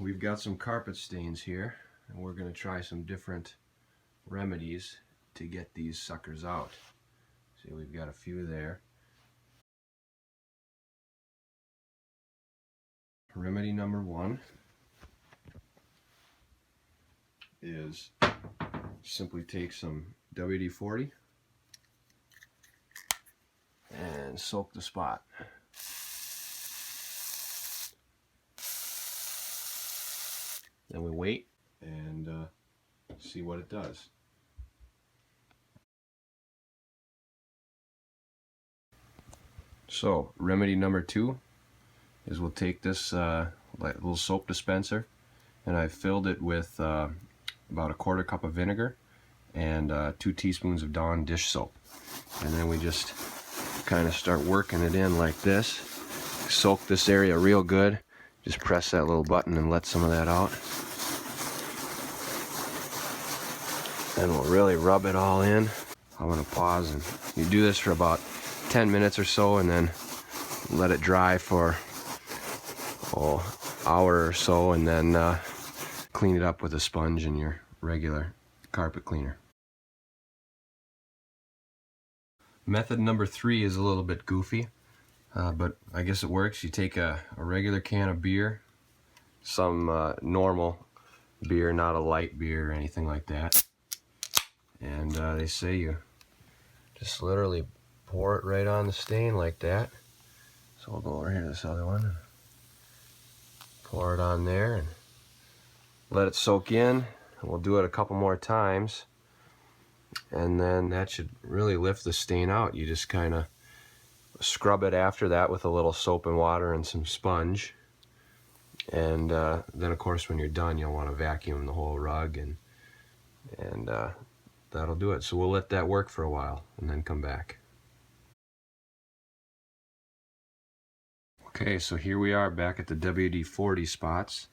we've got some carpet stains here, and we're going to try some different remedies to get these suckers out. See, we've got a few there. Remedy number one is simply take some WD-40 and soak the spot. Then we wait and see what it does. So remedy number two is we'll take this little soap dispenser, and I filled it with about a 1/4 cup of vinegar and 2 teaspoons of Dawn dish soap, and then we just kind of start working it in like this. Soak this area real good. Just press that little button and let some of that out, and we'll really rub it all in. I'm going to pause, and you do this for about 10 minutes or so, and then let it dry for an hour or so, and then clean it up with a sponge and your regular carpet cleaner. Method number three is a little bit goofy, but I guess it works. You take a regular can of beer, some normal beer, not a light beer or anything like that, and they say you just literally pour it right on the stain like that. So we'll go over here to this other one, pour it on there and let it soak in. We'll do it a couple more times, and then that should really lift the stain out. You just kind of scrub it after that with a little soap and water and some sponge, and then of course when you're done you'll want to vacuum the whole rug, and that'll do it. So we'll let that work for a while and then come back. Okay, so here we are back at the WD-40 spots.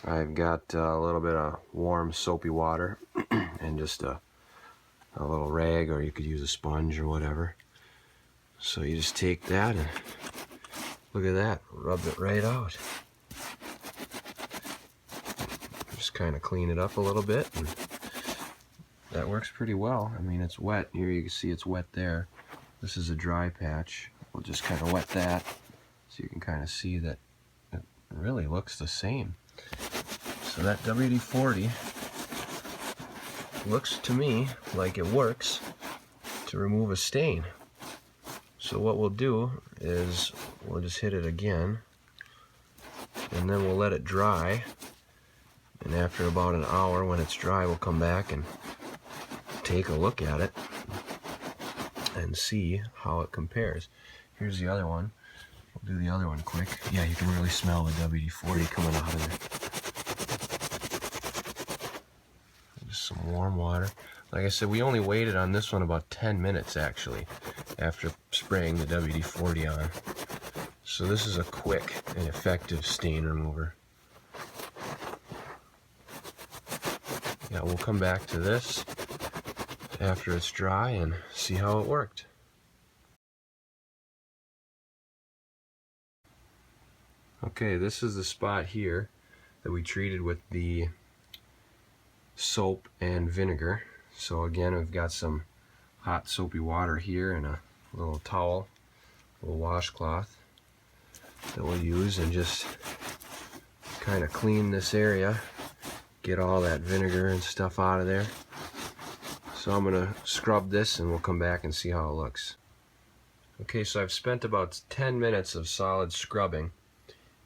I've got a little bit of warm soapy water and just a little rag, or you could use a sponge or whatever. So you just take that and look at that, rub it right out. Just kind of clean it up a little bit, and that works pretty well. I mean, it's wet. Here you can see it's wet there. This is a dry patch. We'll just kind of wet that so you can kind of see that it really looks the same. So that WD-40 looks to me like it works to remove a stain. So what we'll do is we'll just hit it again, and then we'll let it dry, and after about an hour when it's dry we'll come back and take a look at it and see how it compares. Here's the other one. We'll do the other one quick. Yeah, you can really smell the WD-40 coming out of there. Just some warm water. Like I said, we only waited on this one about 10 minutes actually after spraying the WD-40 on. So this is a quick and effective stain remover. Yeah, we'll come back to this after it's dry and see how it worked. Okay, this is the spot here that we treated with the soap and vinegar. So again, we've got some hot soapy water here and a little towel, a little washcloth that we'll use and just kind of clean this area, get all that vinegar and stuff out of there. So I'm going to scrub this and we'll come back and see how it looks. Okay, so I've spent about 10 minutes of solid scrubbing,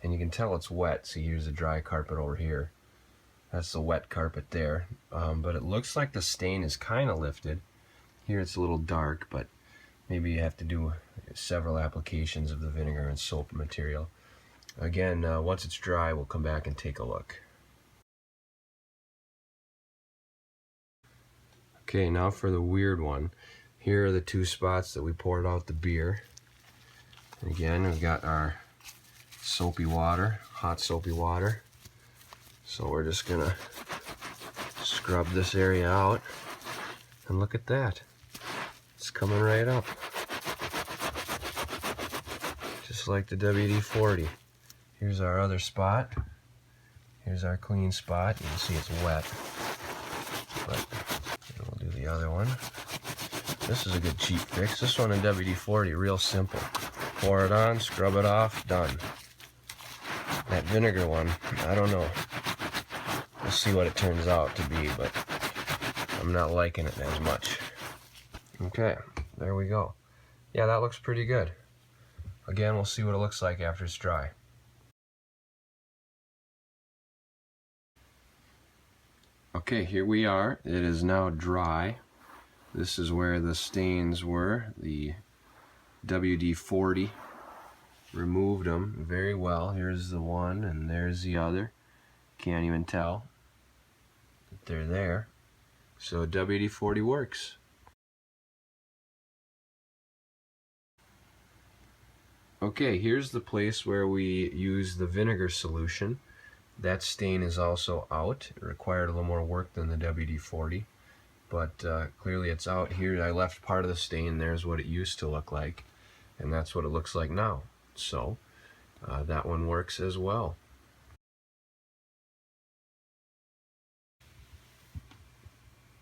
and you can tell it's wet. See, here's the dry carpet over here. That's the wet carpet there. But it looks like the stain is kind of lifted. Here it's a little dark, but maybe you have to do several applications of the vinegar and soap material. Again, once it's dry, we'll come back and take a look. Okay, now for the weird one. Here are the two spots that we poured out the beer. And again, we've got our soapy water, hot soapy water. So we're just gonna scrub this area out, and look at that. It's coming right up. Just like the WD-40. Here's our other spot. Here's our clean spot. You can see it's wet, but we'll do the other one. This is a good cheap fix. This one in WD-40, real simple. Pour it on, scrub it off, done. That vinegar one, I don't know. We'll see what it turns out to be, but I'm not liking it as much. Okay, there we go. Yeah, that looks pretty good. Again, we'll see what it looks like after it's dry. Okay, here we are. It is now dry. This is where the stains were. The WD-40 removed them very well. Here's the one and there's the other. Can't even tell that they're there. So WD-40 works. Okay, here's the place where we use the vinegar solution. That stain is also out. It required a little more work than the WD-40, but clearly it's out. Here I left part of the stain. There's what it used to look like, and that's what it looks like now. So that one works as well.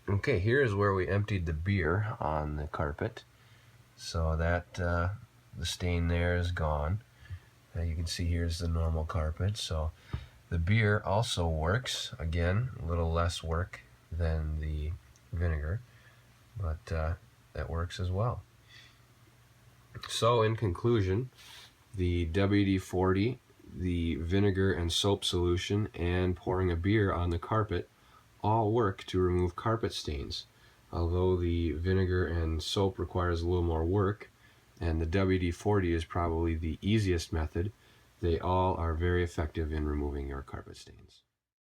Okay, here's where we emptied the beer on the carpet. So that the stain there is gone. You can see here's the normal carpet. So the beer also works. Again, a little less work than the vinegar, but that works as well. So in conclusion, the WD-40, the vinegar and soap solution, and pouring a beer on the carpet all work to remove carpet stains. Although the vinegar and soap requires a little more work, and the WD-40 is probably the easiest method, they all are very effective in removing your carpet stains.